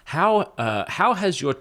How has your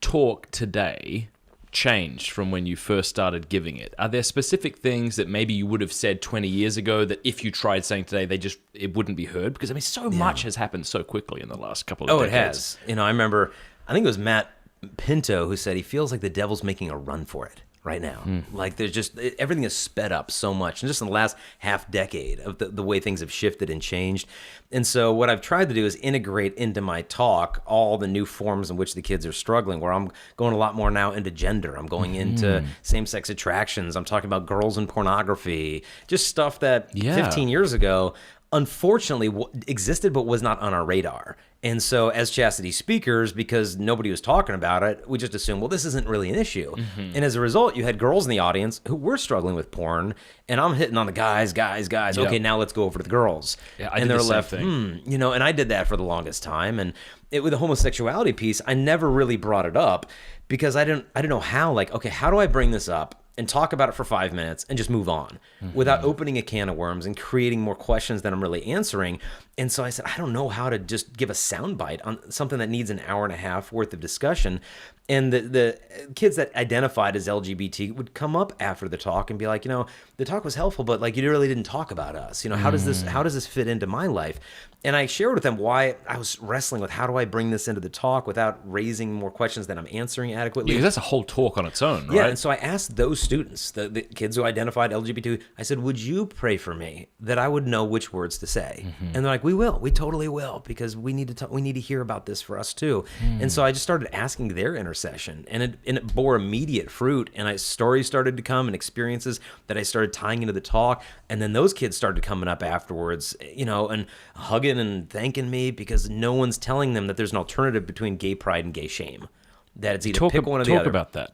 talk today changed from when you first started giving it? Are there specific things that maybe you would have said 20 years ago that if you tried saying today, it wouldn't be heard? Because I mean, so much has happened so quickly in the last couple of decades. It has. I remember, I think it was Matt Pinto who said he feels like the devil's making a run for it right now. Like there's just, everything is sped up so much. And just in the last half decade of the way things have shifted and changed. And so what I've tried to do is integrate into my talk all the new forms in which the kids are struggling, where I'm going a lot more now into gender. I'm going into same-sex attractions. I'm talking about girls and pornography, just stuff that 15 years ago unfortunately existed but was not on our radar. And so as Chastity speakers, because nobody was talking about it, we just assumed, well, this isn't really an issue. And as a result, you had girls in the audience who were struggling with porn, and I'm hitting on the guys. Yep. Okay, now let's go over to the girls. Yeah, and they're left, and I did that for the longest time. And with the homosexuality piece, I never really brought it up because I didn't know how, how do I bring this up and talk about it for 5 minutes and just move on without opening a can of worms and creating more questions than I'm really answering. And so I said, I don't know how to just give a soundbite on something that needs an hour and a half worth of discussion. And the kids that identified as LGBT would come up after the talk and be like, the talk was helpful, but you really didn't talk about us. How does this fit into my life? And I shared with them why I was wrestling with how do I bring this into the talk without raising more questions than I'm answering adequately. Because that's a whole talk on its own, right? Yeah, and so I asked those students, the kids who identified LGBT, I said, would you pray for me that I would know which words to say? And they're like, we will. We totally will, because we need to hear about this for us too. And so I just started asking their intercession, and it bore immediate fruit, and stories started to come and experiences that I started tying into the talk, and then those kids started coming up afterwards, and hugging and thanking me because no one's telling them that there's an alternative between gay pride and gay shame. That it's either pick one or the other. Talk about that.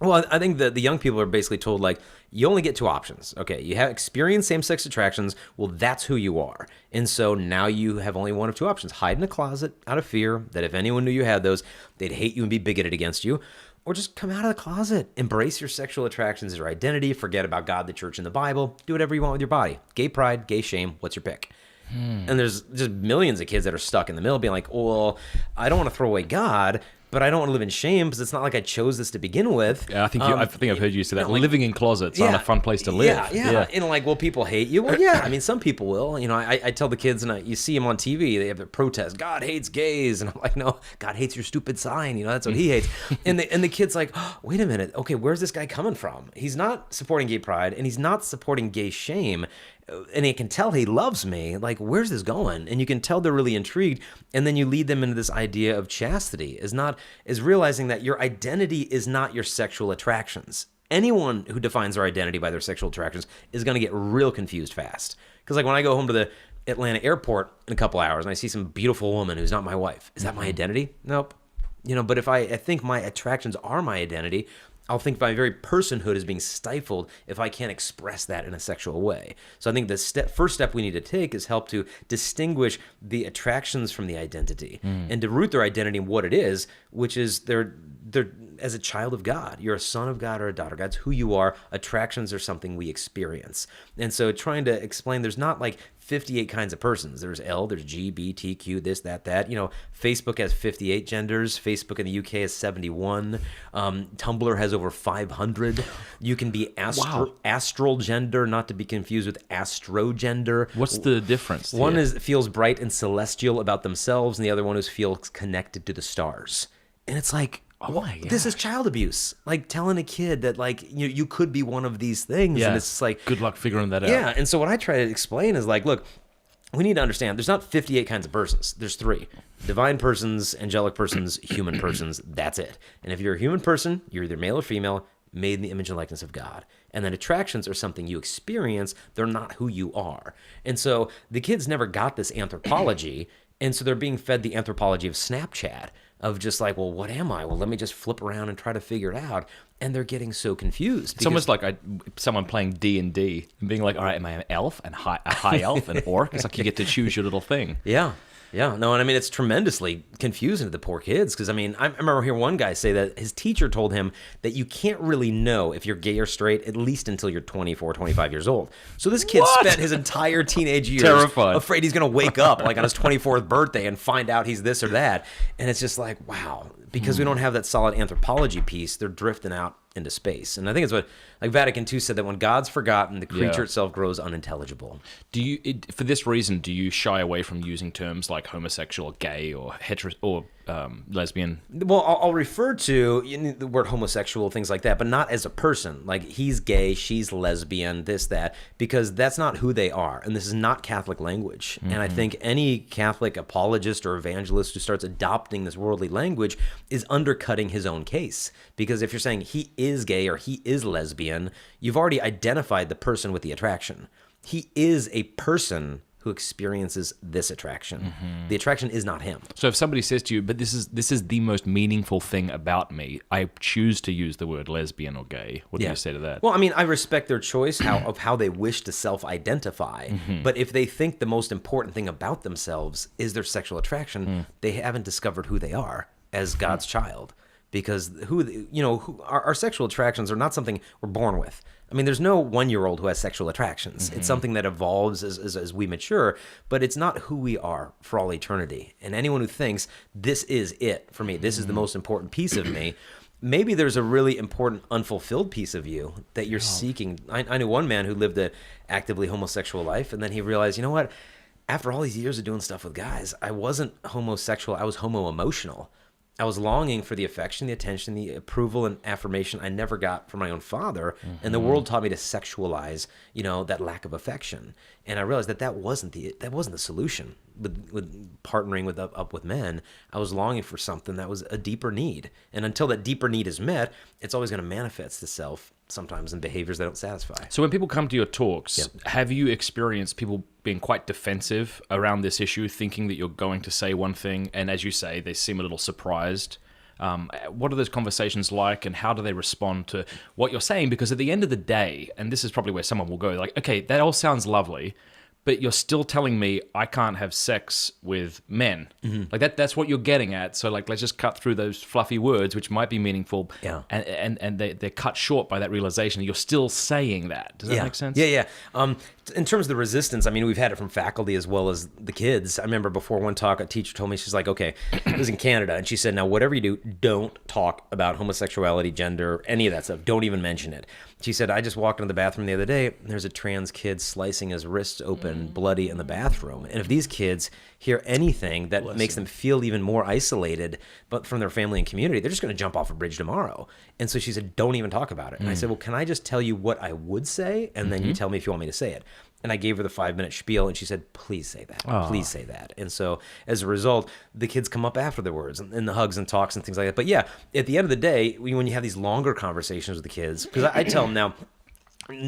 Well, I think the young people are basically told, you only get two options. Okay, you have experienced same-sex attractions. Well, that's who you are. And so now you have only one of two options. Hide in a closet out of fear that if anyone knew you had those, they'd hate you and be bigoted against you. Or just come out of the closet. Embrace your sexual attractions as your identity. Forget about God, the church, and the Bible. Do whatever you want with your body. Gay pride, gay shame, what's your pick? And there's just millions of kids that are stuck in the middle being like, well, I don't want to throw away God, but I don't want to live in shame because it's not like I chose this to begin with. Yeah, I think I've heard you say that. Living in closets aren't a fun place to live. Yeah. And will people hate you? Well, yeah. I mean, some people will. I tell the kids, and you see them on TV, they have the protest, God hates gays. And I'm like, no, God hates your stupid sign. That's what he hates. And the kid's like, oh, wait a minute. Okay, where's this guy coming from? He's not supporting gay pride, and he's not supporting gay shame. And he can tell he loves me. Where's this going? And you can tell they're really intrigued. And then you lead them into this idea of chastity, is realizing that your identity is not your sexual attractions. Anyone who defines their identity by their sexual attractions is going to get real confused fast. Because when I go home to the Atlanta airport in a couple hours and I see some beautiful woman who's not my wife, is that my identity? Nope. But if I think my attractions are my identity, I'll think my very personhood is being stifled if I can't express that in a sexual way. So I think the first step we need to take is help to distinguish the attractions from the identity and to root their identity in what it is, which is they're as a child of God. You're a son of God or a daughter of God. It's who you are. Attractions are something we experience. And so trying to explain there's not 58 kinds of persons. There's L, there's G, B, T, Q, this, that. Facebook has 58 genders. Facebook in the UK has 71. Tumblr has over 500. You can be astral gender, not to be confused with astrogender. What's the difference? One feels bright and celestial about themselves, and the other one feels connected to the stars. And it's this is child abuse. Telling a kid that you could be one of these things, and it's good luck figuring that out. Yeah, and so what I try to explain is look, we need to understand there's not 58 kinds of persons. There's 3. Divine persons, angelic persons, human persons. That's it. And if you're a human person, you're either male or female, made in the image and likeness of God. And then attractions are something you experience. They're not who you are. And so the kids never got this anthropology, and so they're being fed the anthropology of Snapchat, of just well, what am I? Well, let me just flip around and try to figure it out. And they're getting so confused. It's almost like someone playing D&D and being like, all right, am I an elf, and a high elf, and orc? It's you get to choose your little thing. Yeah. Yeah, no, and I mean, it's tremendously confusing to the poor kids because, I mean, I remember hearing one guy say that his teacher told him that you can't really know if you're gay or straight at least until you're 24, 25 years old. So this kid spent his entire teenage years Terrified. afraid he's going to wake up like on his 24th birthday and find out he's this or that. And it's just like, wow, because we don't have that solid anthropology piece, they're drifting out into space. And I think it's what, like Vatican II said, that when God's forgotten, the creature itself grows unintelligible. For this reason, do you shy away from using terms like homosexual, gay, or hetero, or lesbian? Well, I'll refer to the word homosexual, things like that, but not as a person. Like, he's gay, she's lesbian, this, that, because that's not who they are. And this is not Catholic language. And I think any Catholic apologist or evangelist who starts adopting this worldly language is undercutting his own case. Because if you're saying he is gay or he is lesbian, you've already identified the person with the attraction. He is a person who experiences this attraction. The attraction is not him. So if somebody says to you, but this is the most meaningful thing about me, I choose to use the word lesbian or gay, what do you say to that? Well, I mean, I respect their choice of how they wish to self-identify, but if they think the most important thing about themselves is their sexual attraction, they haven't discovered who they are as God's child. Because our sexual attractions are not something we're born with. I mean, there's no 1-year-old who has sexual attractions. It's something that evolves as we mature, but it's not who we are for all eternity. And anyone who thinks this is it for me, this is the most important piece of me, maybe there's a really important unfulfilled piece of you that you're seeking. I knew one man who lived an actively homosexual life, and then he realized, you know what? After all these years of doing stuff with guys, I wasn't homosexual, I was homo-emotional. I was longing for the affection, the attention, the approval and affirmation I never got from my own father, and the world taught me to sexualize, that lack of affection. And I realized that wasn't the solution. With partnering with men, I was longing for something that was a deeper need. And until that deeper need is met, it's always going to manifest itself sometimes in behaviors that don't satisfy. So when people come to your talks, have you experienced people being quite defensive around this issue, thinking that you're going to say one thing, and as you say, they seem a little surprised? What are those conversations like, and how do they respond to what you're saying? Because at the end of the day, and this is probably where someone will go, like, okay, that all sounds lovely, but you're still telling me I can't have sex with men. Like that's what you're getting at. So like, let's just cut through those fluffy words, which might be meaningful. Yeah. And they're cut short by that realization. You're still saying that. Does that make sense? Yeah. In terms of the resistance, I mean, we've had it from faculty as well as the kids. I remember before one talk, a teacher told me, she's like, okay, it was in Canada. And she said, now, whatever you do, don't talk about homosexuality, gender, any of that stuff. Don't even mention it. She said, I just walked into the bathroom the other day, and there's a trans kid slicing his wrists open, bloody in the bathroom. And if these kids hear anything that makes them feel even more isolated, but from their family and community, they're just going to jump off a bridge tomorrow. And so she said, don't even talk about it. And I said, well, can I just tell you what I would say? And then you tell me if you want me to say it. And I gave her the 5-minute spiel, and she said, please say that. Please say that. And so as a result, the kids come up after the words and the hugs and talks and things like that. But yeah, at the end of the day, when you have these longer conversations with the kids, because I tell them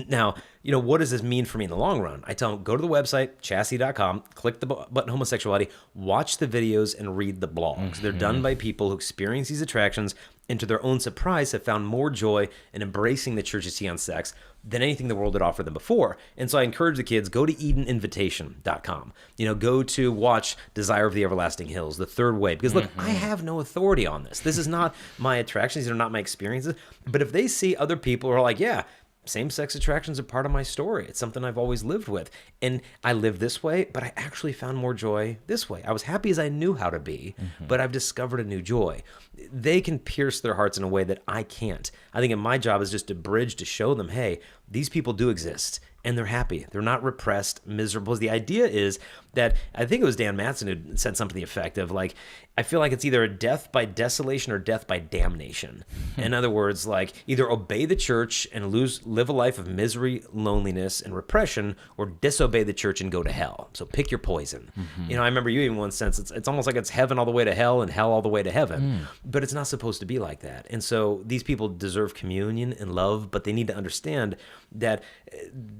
now, what does this mean for me in the long run? I tell them, go to the website, chastity.com, click the button homosexuality, watch the videos, and read the blogs. They're done by people who experience these attractions and to their own surprise have found more joy in embracing the church's see on sex than anything the world had offered them before. And so I encourage the kids, go to EdenInvitation.com. Go to watch Desire of the Everlasting Hills, The Third Way. Because look, I have no authority on this. This is not my attractions. These are not my experiences. But if they see other people who are like, yeah, same-sex attractions are part of my story. It's something I've always lived with. And I live this way, but I actually found more joy this way. I was happy as I knew how to be, but I've discovered a new joy. They can pierce their hearts in a way that I can't. I think my job is just to bridge to show them, hey, these people do exist. And they're happy. They're not repressed, miserable. The idea is that, I think it was Dan Matson who said something to the effect of, like, I feel like it's either a death by desolation or death by damnation. In other words, like, either obey the church and live a life of misery, loneliness, and repression, or disobey the church and go to hell. So pick your poison. I remember you even one sense, it's almost like it's heaven all the way to hell and hell all the way to heaven. But it's not supposed to be like that. And so these people deserve communion and love, but they need to understand that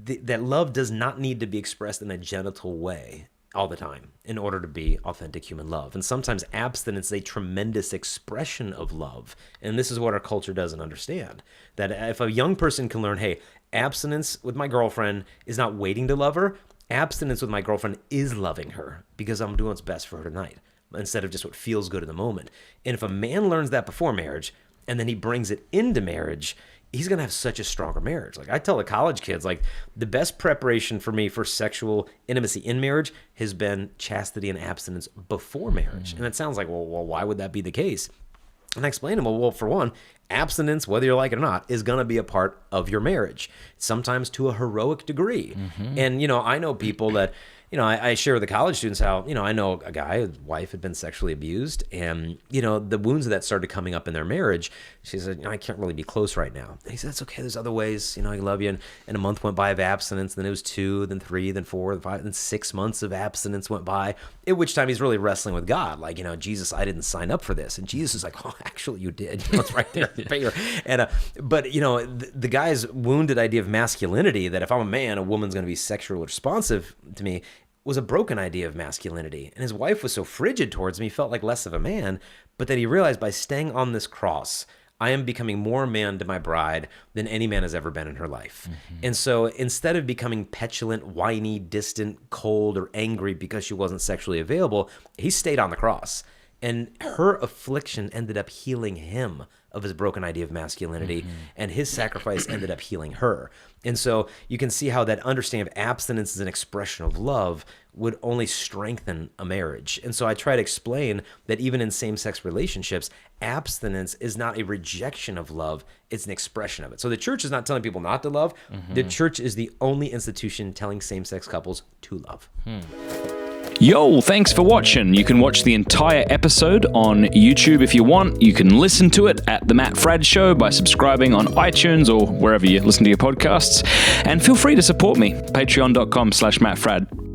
that love does not need to be expressed in a genital way all the time in order to be authentic human love. And sometimes abstinence is a tremendous expression of love. And this is what our culture doesn't understand. That if a young person can learn, hey, abstinence with my girlfriend is not waiting to love her, Abstinence with my girlfriend is loving her because I'm doing what's best for her tonight instead of just what feels good in the moment. And if a man learns that before marriage and then he brings it into marriage, he's going to have such a stronger marriage. Like I tell the college kids, like the best preparation for me for sexual intimacy in marriage has been chastity and abstinence before marriage. And it sounds like, well, why would that be the case? And I explain to them, well, for one, abstinence, whether you like it or not, is going to be a part of your marriage, sometimes to a heroic degree. And, I know people that, I share with the college students how, I know a guy, his wife had been sexually abused, and, the wounds of that started coming up in their marriage. She said, I can't really be close right now. And he said, it's okay, there's other ways, I love you. And a month went by of abstinence, then it was 2, then 3, then 4, then 5, then 6 months of abstinence went by, at which time he's really wrestling with God. Like, Jesus, I didn't sign up for this. And Jesus is like, oh, actually you did. It's right there. And, but, the guy's wounded idea of masculinity, that if I'm a man, a woman's going to be sexually responsive to me, was a broken idea of masculinity. And his wife was so frigid towards me, he felt like less of a man, but that he realized by staying on this cross, I am becoming more man to my bride than any man has ever been in her life. And so instead of becoming petulant, whiny, distant, cold, or angry because she wasn't sexually available, he stayed on the cross. And her affliction ended up healing him of his broken idea of masculinity, and his sacrifice ended up healing her. And so you can see how that understanding of abstinence as an expression of love would only strengthen a marriage. And so I try to explain that even in same-sex relationships, abstinence is not a rejection of love, it's an expression of it. So the church is not telling people not to love. The church is the only institution telling same-sex couples to love. Yo, thanks for watching. You can watch the entire episode on YouTube if you want. You can listen to it at The Matt Fradd Show by subscribing on iTunes or wherever you listen to your podcasts. And feel free to support me, patreon.com/MattFradd.